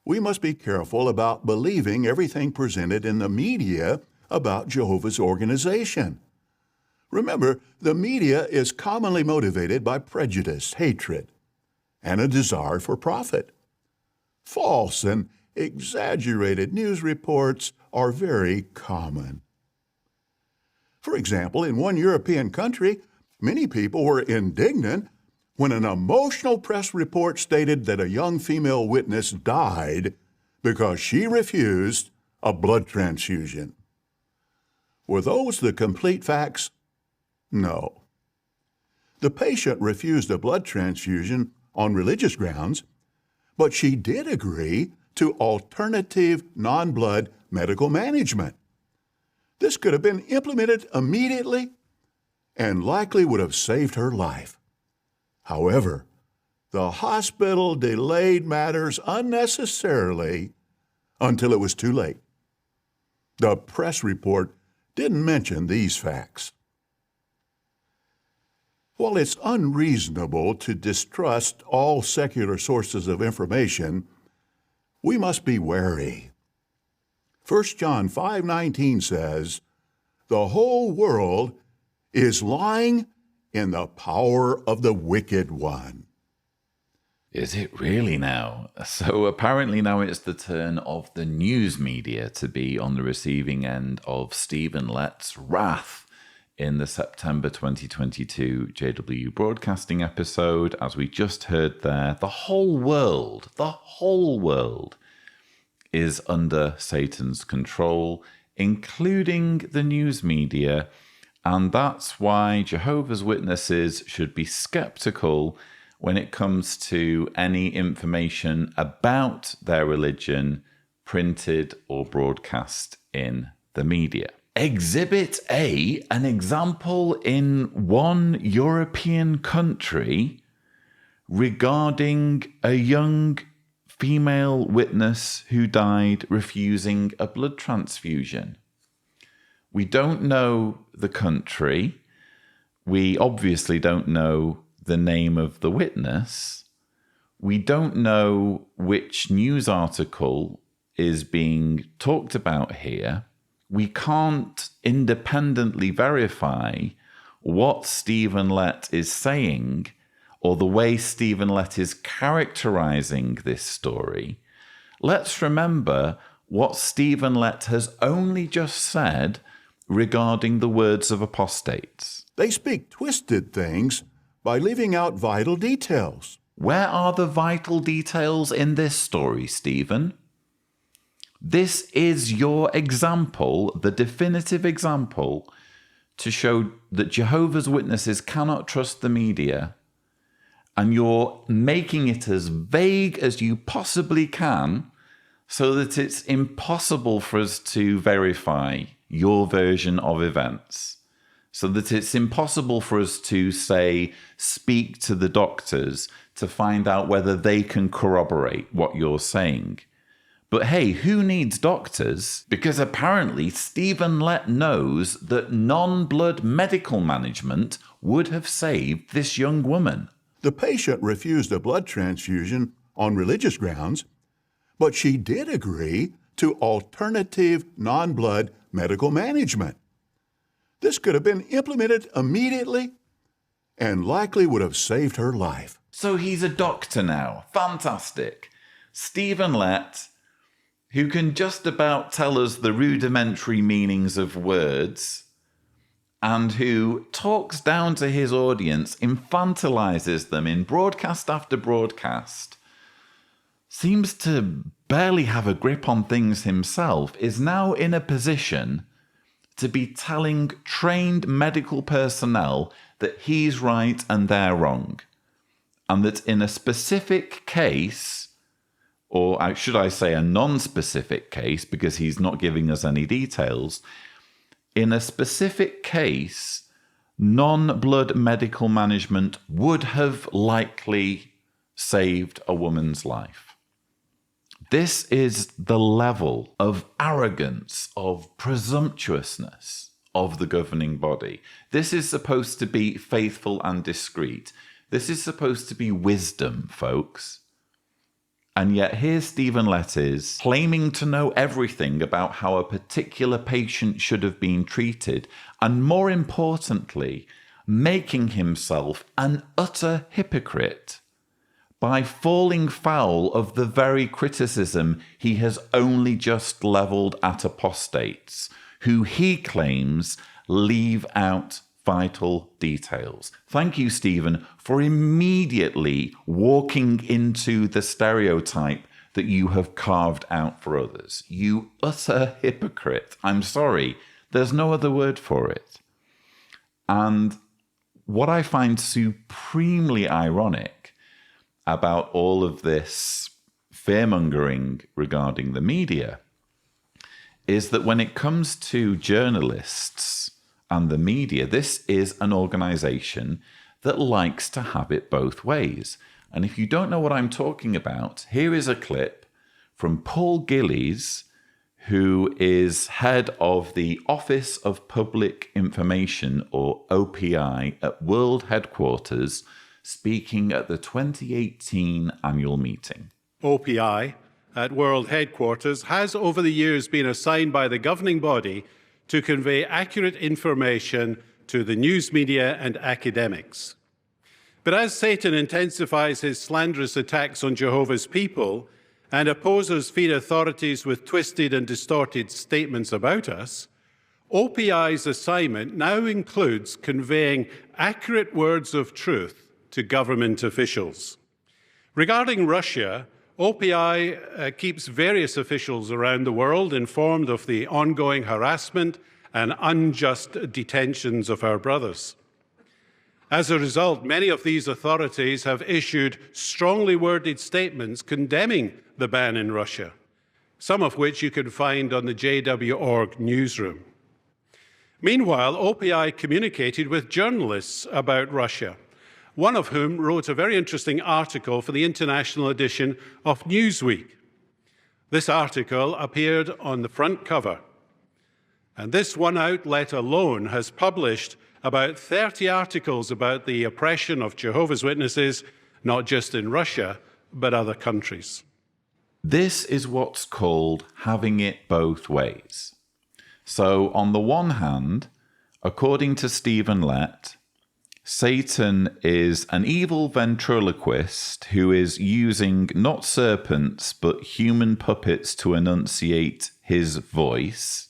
we must be careful about believing everything presented in the media about Jehovah's organization. Remember, the media is commonly motivated by prejudice, hatred, and a desire for profit. False and exaggerated news reports are very common. For example, in one European country, many people were indignant when an emotional press report stated that a young female witness died because she refused a blood transfusion. Were those the complete facts? No. The patient refused a blood transfusion on religious grounds, but she did agree to alternative non-blood medical management. This could have been implemented immediately and likely would have saved her life. However, the hospital delayed matters unnecessarily until it was too late. The press report didn't mention these facts. While it's unreasonable to distrust all secular sources of information, we must be wary. 1 John 5:19 says, "The whole world is lying in the power of the wicked one." Is it really now? So apparently now it's the turn of the news media to be on the receiving end of Stephen Lett's wrath in the September 2022 JW Broadcasting episode. As we just heard there, the whole world is under Satan's control, including the news media, and that's why Jehovah's Witnesses should be skeptical when it comes to any information about their religion printed or broadcast in the media. Exhibit A, an example in one European country regarding a young female witness who died refusing a blood transfusion. We don't know the country. We obviously don't know the name of the witness. We don't know which news article is being talked about here. We can't independently verify what Stephen Lett is saying or the way Stephen Lett is characterizing this story. Let's remember what Stephen Lett has only just said regarding the words of apostates. They speak twisted things by leaving out vital details. Where are the vital details in this story, Stephen? This is your example, the definitive example, to show that Jehovah's Witnesses cannot trust the media, and you're making it as vague as you possibly can so that it's impossible for us to verify your version of events, so that it's impossible for us to, say, speak to the doctors to find out whether they can corroborate what you're saying. But hey, who needs doctors? Because apparently Stephen Lett knows that non-blood medical management would have saved this young woman. The patient refused a blood transfusion on religious grounds, but she did agree to alternative non-blood medical management. This could have been implemented immediately and likely would have saved her life. So he's a doctor now. Fantastic. Stephen Lett, who can just about tell us the rudimentary meanings of words, and who talks down to his audience, infantilizes them in broadcast after broadcast, seems to barely have a grip on things himself, is now in a position to be telling trained medical personnel that he's right and they're wrong, and that in a specific case, or should I say a non-specific case, because he's not giving us any details, in a specific case, non-blood medical management would have likely saved a woman's life. This is the level of arrogance, of presumptuousness of the governing body. This is supposed to be faithful and discreet. This is supposed to be wisdom, folks. And yet here Stephen Lett is claiming to know everything about how a particular patient should have been treated, and more importantly, making himself an utter hypocrite by falling foul of the very criticism he has only just levelled at apostates, who he claims leave out vital details. Thank you, Stephen, for immediately walking into the stereotype that you have carved out for others. You utter hypocrite. I'm sorry, there's no other word for it. And what I find supremely ironic about all of this fearmongering regarding the media is that when it comes to journalists and the media, this is an organization that likes to have it both ways. And if you don't know what I'm talking about, here is a clip from Paul Gillies, who is head of the Office of Public Information, or OPI, at World Headquarters, speaking at the 2018 annual meeting. OPI at World Headquarters has over the years been assigned by the governing body to convey accurate information to the news media and academics. But as Satan intensifies his slanderous attacks on Jehovah's people and opposers feed authorities with twisted and distorted statements about us, OPI's assignment now includes conveying accurate words of truth to government officials. Regarding Russia, OPI keeps various officials around the world informed of the ongoing harassment and unjust detentions of our brothers. As a result, many of these authorities have issued strongly worded statements condemning the ban in Russia, some of which you can find on the JW.org newsroom. Meanwhile, OPI communicated with journalists about Russia, one of whom wrote a very interesting article for the international edition of Newsweek. This article appeared on the front cover, and this one outlet alone has published about 30 articles about the oppression of Jehovah's Witnesses, not just in Russia, but other countries. This is what's called having it both ways. So, on the one hand, according to Stephen Lett, Satan is an evil ventriloquist who is using not serpents but human puppets to enunciate his voice.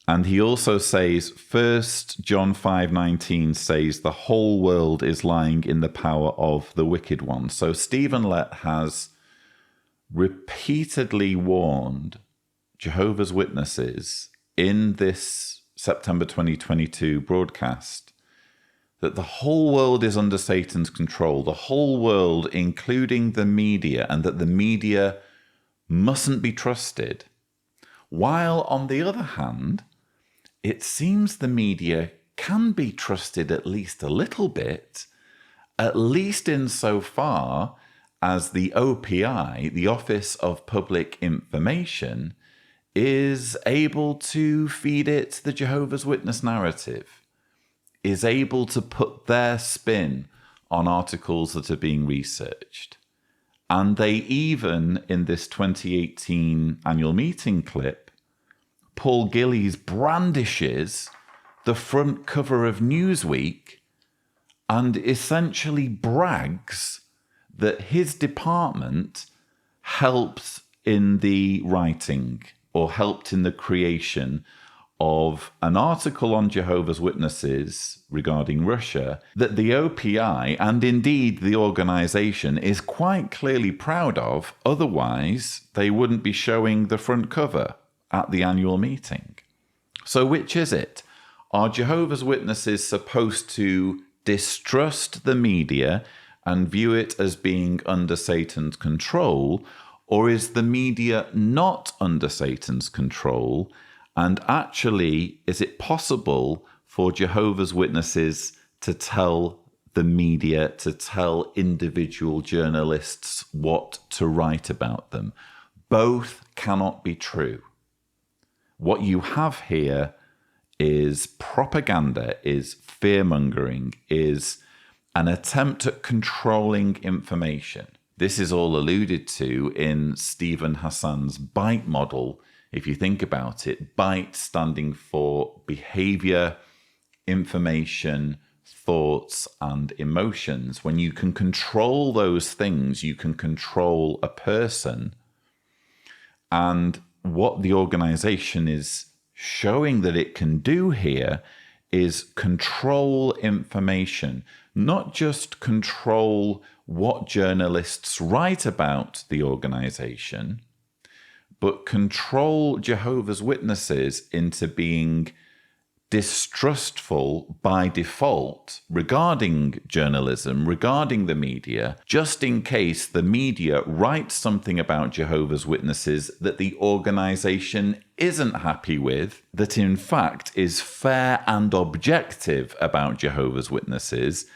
And he also says, 1 John 5:19 says, the whole world is lying in the power of the wicked one. So Stephen Lett has repeatedly warned Jehovah's Witnesses in this September 2022 broadcast that the whole world is under Satan's control, the whole world, including the media, and that the media mustn't be trusted. While, on the other hand, it seems the media can be trusted at least a little bit, at least insofar as the OPI, the Office of Public Information, is able to feed it the Jehovah's Witness narrative, is able to put their spin on articles that are being researched. And they even, in this 2018 annual meeting clip, Paul Gillies brandishes the front cover of Newsweek and essentially brags that his department helped in the writing or helped in the creation of an article on Jehovah's Witnesses regarding Russia that the OPI and indeed the organization is quite clearly proud of. Otherwise, they wouldn't be showing the front cover at the annual meeting. So which is it? Are Jehovah's Witnesses supposed to distrust the media and view it as being under Satan's control, or is the media not under Satan's control? And actually, is it possible for Jehovah's Witnesses to tell the media, to tell individual journalists what to write about them? Both cannot be true. What you have here is propaganda, is fear-mongering, is an attempt at controlling information. This is all alluded to in Stephen Hassan's BITE model. If you think about it, BITE standing for behavior, information, thoughts, and emotions. When you can control those things, you can control a person. And what the organization is showing that it can do here is control information, not just control what journalists write about the organization, but control Jehovah's Witnesses into being distrustful by default regarding journalism, regarding the media, just in case the media writes something about Jehovah's Witnesses that the organization isn't happy with, that in fact is fair and objective about Jehovah's Witnesses,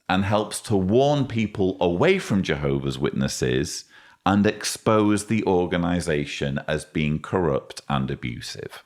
and helps to warn people away from Jehovah's Witnesses and expose the organization as being corrupt and abusive.